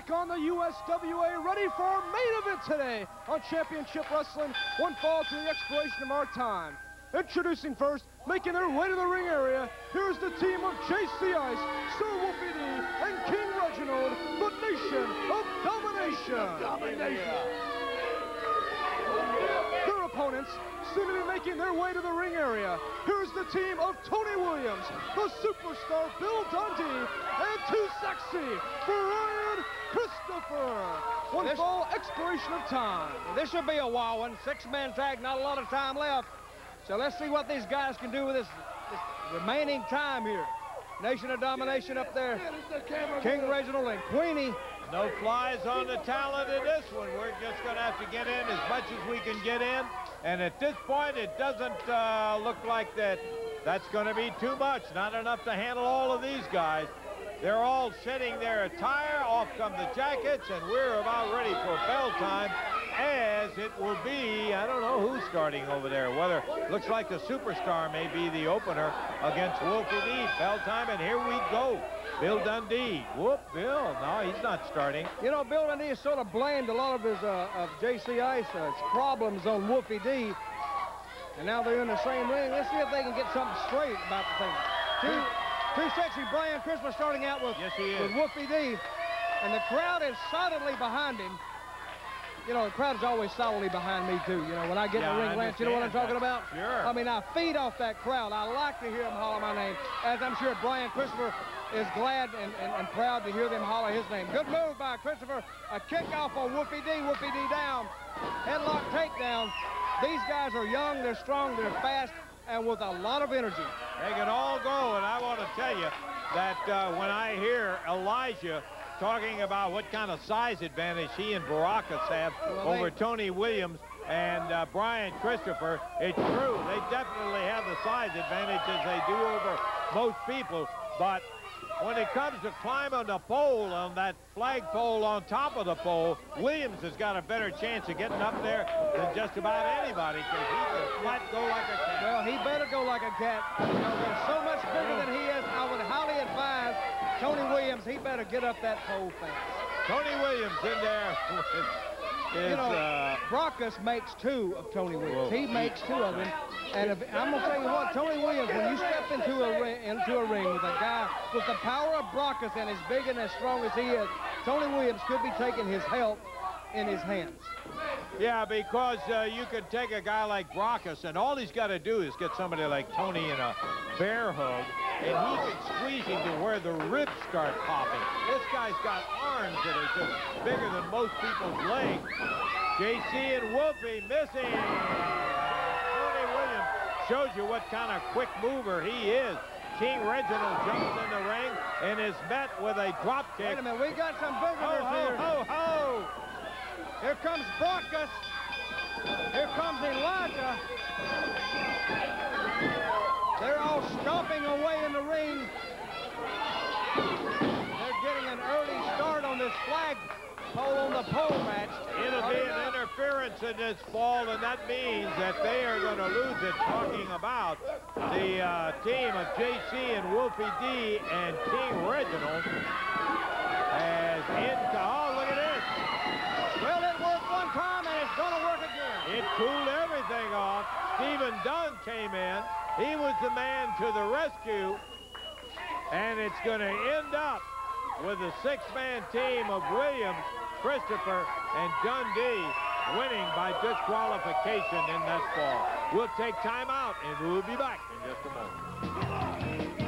back on the USWA, ready for our main event today on Championship Wrestling, one fall to the expiration of our time. Introducing first, making their way to the ring area, here's the team of JC Ice, Sir Wolfie D, and King Reginald, the Nation of Domination. Their opponents, soon to be making their way to the ring area, here's the team of Tony Williams, the superstar Bill Dundee, and Too Sexy, Brian Christopher. One fall, expiration of time. This should be a wild one. Six-man tag, not a lot of time left. So let's see what these guys can do with this remaining time here. Nation of Domination up there. King Reginald and Queenie. No flies on the talent in this one. We're just going to have to get in as much as we can get in. And at this point, it doesn't look like that's going to be too much. Not enough to handle all of these guys. They're all shedding their attire. Off come the jackets, and we're about ready for bell time, as it will be, I don't know who's starting over there. Whether, looks like the superstar may be the opener against Wolfie D. Bell time, and here we go. Bill Dundee. Whoop, Bill. No, he's not starting. You know, Bill Dundee has sort of blamed a lot of his of JC Ice's problems on Wolfie D. And now they're in the same ring. Let's see if they can get something straight about the thing. Too Sexy Brian Christopher starting out with, with Wolfie D. And the crowd is solidly behind him. You know, the crowd is always solidly behind me, too. You know, when I get in the ring, Lance, you know what I'm talking about? Sure. I mean, I feed off that crowd. I like to hear them holler my name, as I'm sure Brian Christopher is glad and proud to hear them holler his name. Good move by Christopher. A kickoff on Wolfie D. Wolfie D down. Headlock takedown. These guys are young, they're strong, they're fast, and with a lot of energy. They can all go, and I want to tell you that when I hear Elijah talking about what kind of size advantage he and Baracus have over Tony Williams and Brian Christopher, it's true. They definitely have the size advantage as they do over most people, but when it comes to climbing the pole, on that flagpole on top of the pole, Williams has got a better chance of getting up there than just about anybody, because he can flat go like a cat. Well, he better go like a cat. You know, they're so much bigger than he is. I would highly advise Tony Williams, he better get up that pole fast. Tony Williams in there is, you know, Baracus makes two of Tony Williams. He makes two of them. And I'm going to tell you what, Tony Williams, when you step into a ring with a guy with the power of Baracus and as big and as strong as he is, Tony Williams could be taking his health in his hands. Yeah, because you could take a guy like Baracus, and all he's got to do is get somebody like Tony in a bear hug, and he can squeeze him to where the ribs start popping. This guy's got arms that are just bigger than most people's legs. JC and Wolfie missing. Tony Williams shows you what kind of quick mover he is. King Reginald jumps in the ring and is met with a drop kick. Wait a minute, we got some visitors here. Ho, ho! Here comes Baracus. Here comes Elijah. They're all stomping away in the ring. They're getting an early start on this flagpole on the pole match. It'll be an interference in this fall, and that means that they are going to lose it. Talking about the team of JC and Wolfie D and King Reginald as into, oh, look at this. Well, it worked one time, and it's going to work again. It cooled everything off. Steven Dunn came in. He was the man to the rescue, and it's going to end up with a six-man team of Williams, Christopher, and Dundee winning by disqualification in that fall. We'll take time out, and we'll be back in just a moment.